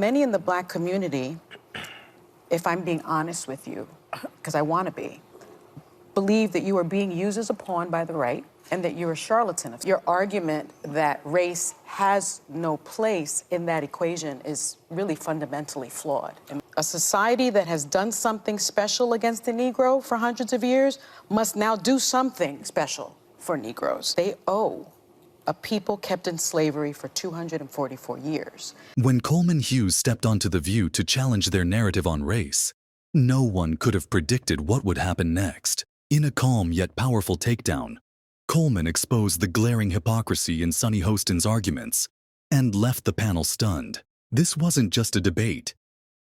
Many in the Black community, if I'm being honest with you, because I want to be, believe that you are being used as a pawn by the right and that you're a charlatan. Your argument that race has no place in that equation is really fundamentally flawed. A society that has done something special against the Negro for hundreds of years must now do something special for Negroes. They owe a people kept in slavery for 244 years. When Coleman Hughes stepped onto The View to challenge their narrative on race, no one could have predicted what would happen next. In a calm yet powerful takedown, Coleman exposed the glaring hypocrisy in Sunny Hostin's arguments and left the panel stunned. This wasn't just a debate.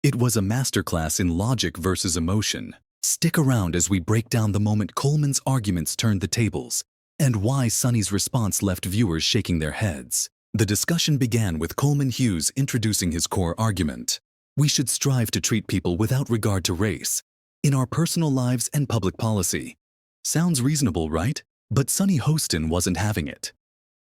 It was a masterclass in logic versus emotion. Stick around as we break down the moment Coleman's arguments turned the tables and why Sunny's response left viewers shaking their heads. The discussion began with Coleman Hughes introducing his core argument. We should strive to treat people without regard to race in our personal lives and public policy. Sounds reasonable, right? But Sunny Hostin wasn't having it.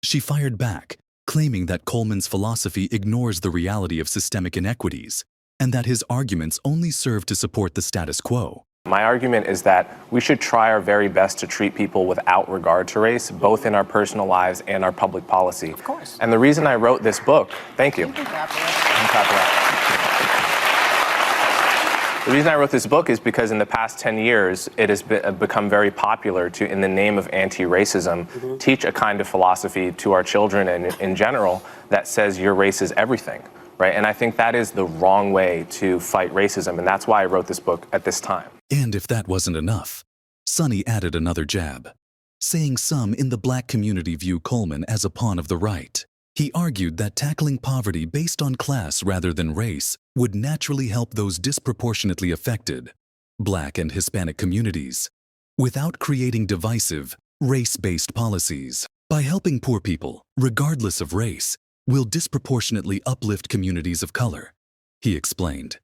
She fired back, claiming that Coleman's philosophy ignores the reality of systemic inequities and that his arguments only serve to support the status quo. My argument is that we should try our very best to treat people without regard to race, both in our personal lives and our public policy. Of course. And the reason I wrote this book, thank you. The reason I wrote this book is because in the past 10 years, it has become very popular to, in the name of anti-racism, teach a kind of philosophy to our children and in general that says your race is everything, right? And I think that is the wrong way to fight racism, and that's why I wrote this book at this time. And if that wasn't enough, Sunny added another jab, saying some in the Black community view Coleman as a pawn of the right. He argued that tackling poverty based on class rather than race would naturally help those disproportionately affected, Black and Hispanic communities, without creating divisive, race-based policies. By helping poor people, regardless of race, will disproportionately uplift communities of color, he explained.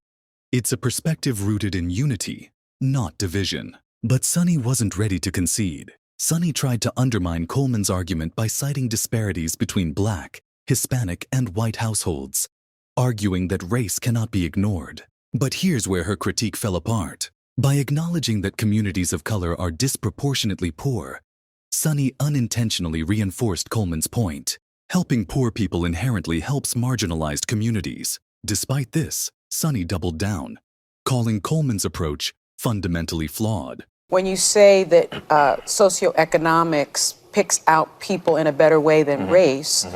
It's a perspective rooted in unity, not division. But Sunny wasn't ready to concede. Sunny tried to undermine Coleman's argument by citing disparities between Black, Hispanic, and white households, arguing that race cannot be ignored. But here's where her critique fell apart. By acknowledging that communities of color are disproportionately poor, Sunny unintentionally reinforced Coleman's point. Helping poor people inherently helps marginalized communities. Despite this, Sunny doubled down, calling Coleman's approach fundamentally flawed. When you say that socioeconomics picks out people in a better way than race,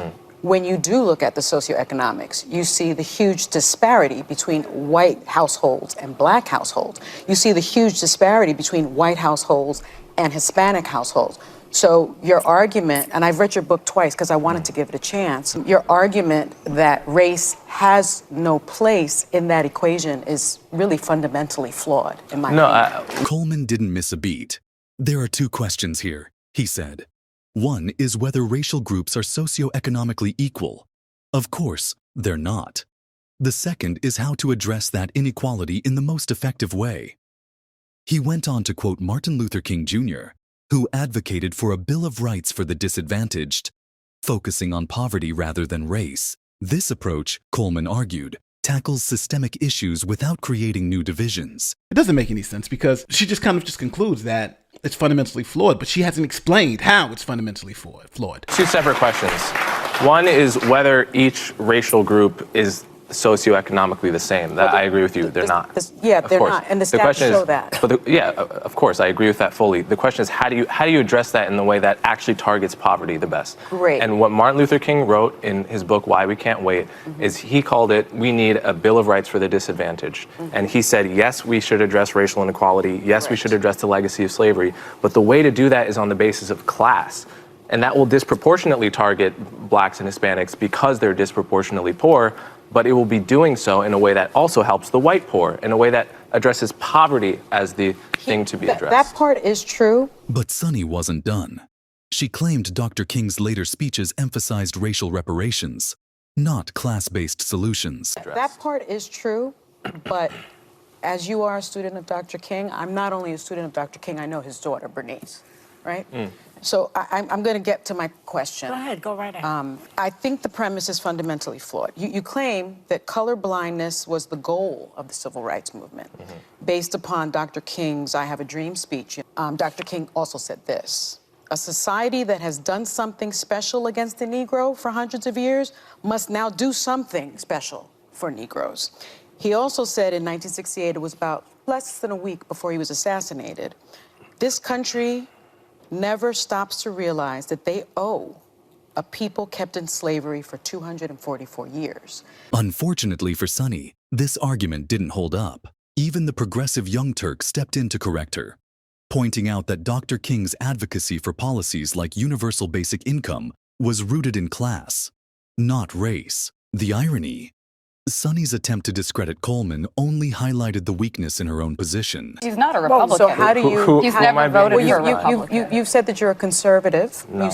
when you do look at the socioeconomics, you see the huge disparity between white households and Black households. You see the huge disparity between white households and Hispanic households. So your argument, and I've read your book twice because I wanted to give it a chance, your argument that race has no place in that equation is really fundamentally flawed, in my opinion. Coleman didn't miss a beat. There are two questions here, he said. One is whether racial groups are socioeconomically equal. Of course, they're not. The second is how to address that inequality in the most effective way. He went on to quote Martin Luther King Jr., who advocated for a Bill of Rights for the disadvantaged, focusing on poverty rather than race. This approach, Coleman argued, tackles systemic issues without creating new divisions. It doesn't make any sense because she just kind of concludes that it's fundamentally flawed, but she hasn't explained how it's fundamentally flawed. Two separate questions. One is whether each racial group is socioeconomically the same. That I agree with you, they're not. Yeah, they're not, and the stats show that. But of course, I agree with that fully. The question is, how do you address that in the way that actually targets poverty the best? Great. And what Martin Luther King wrote in his book, Why We Can't Wait, is he called it, we need a Bill of Rights for the disadvantaged. And he said, yes, we should address racial inequality. Yes, we should address the legacy of slavery. But the way to do that is on the basis of class. And that will disproportionately target Blacks and Hispanics because they're disproportionately poor, but it will be doing so in a way that also helps the white poor, in a way that addresses poverty as the thing to be addressed. That part is true. But Sunny wasn't done. She claimed Dr. King's later speeches emphasized racial reparations, not class-based solutions. That part is true, but as you are a student of Dr. King, I'm not only a student of Dr. King, I know his daughter, Bernice, right? So I'm going to get to my question. Go ahead, go right ahead. I think the premise is fundamentally flawed. You claim that color blindness was the goal of the civil rights movement. Based upon Dr. King's I Have a Dream speech, Dr. King also said this: a society that has done something special against the Negro for hundreds of years must now do something special for Negroes. He also said in 1968, it was about less than a week before he was assassinated, this country never stops to realize that they owe a people kept in slavery for 244 years. Unfortunately for Sunny, this argument didn't hold up. Even the progressive Young Turk stepped in to correct her, pointing out that Dr. King's advocacy for policies like universal basic income was rooted in class, not race. The irony: Sunny's attempt to discredit Coleman only highlighted the weakness in her own position. He's not a Republican. So how do you... He's who am I never being voted for a accused of? Republican. You've said that you're a conservative. No,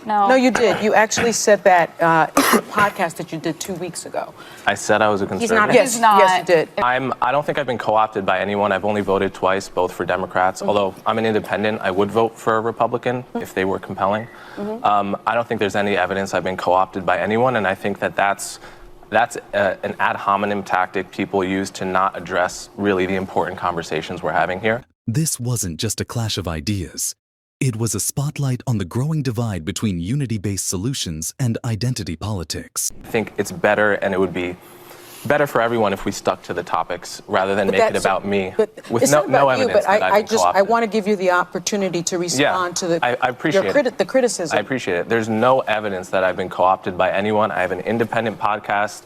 no. No, you did. You actually said that in the podcast that you did 2 weeks ago. I said I was a conservative. Yes, He's not. yes, you did. I don't think I've been co-opted by anyone. I've only voted twice, both for Democrats. Although I'm an independent, I would vote for a Republican if they were compelling. I don't think there's any evidence I've been co-opted by anyone, and I think that that's an ad hominem tactic people use to not address really the important conversations we're having here. This wasn't just a clash of ideas. It was a spotlight on the growing divide between unity-based solutions and identity politics. I think it's better, and it would be better for everyone if we stuck to the topics rather than make it about me with it's no not about you, evidence but that I've been co-opted. I want to give you the opportunity to respond to I appreciate the criticism. I appreciate it. There's no evidence that I've been co-opted by anyone. I have an independent podcast.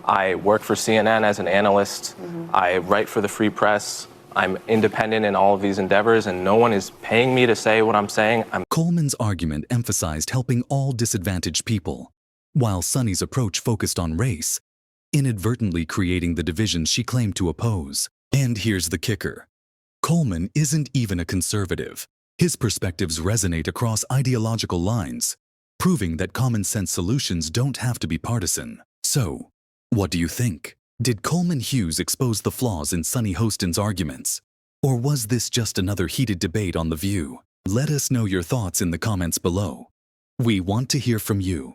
I work for CNN as an analyst. I write for the Free Press. I'm independent in all of these endeavors, and no one is paying me to say what I'm saying. Coleman's argument emphasized helping all disadvantaged people, while Sunny's approach focused on race, inadvertently creating the divisions she claimed to oppose. And here's the kicker: Coleman isn't even a conservative. His perspectives resonate across ideological lines, proving that common-sense solutions don't have to be partisan. So, what do you think? Did Coleman Hughes expose the flaws in Sunny Hostin's arguments? Or was this just another heated debate on The View? Let us know your thoughts in the comments below. We want to hear from you.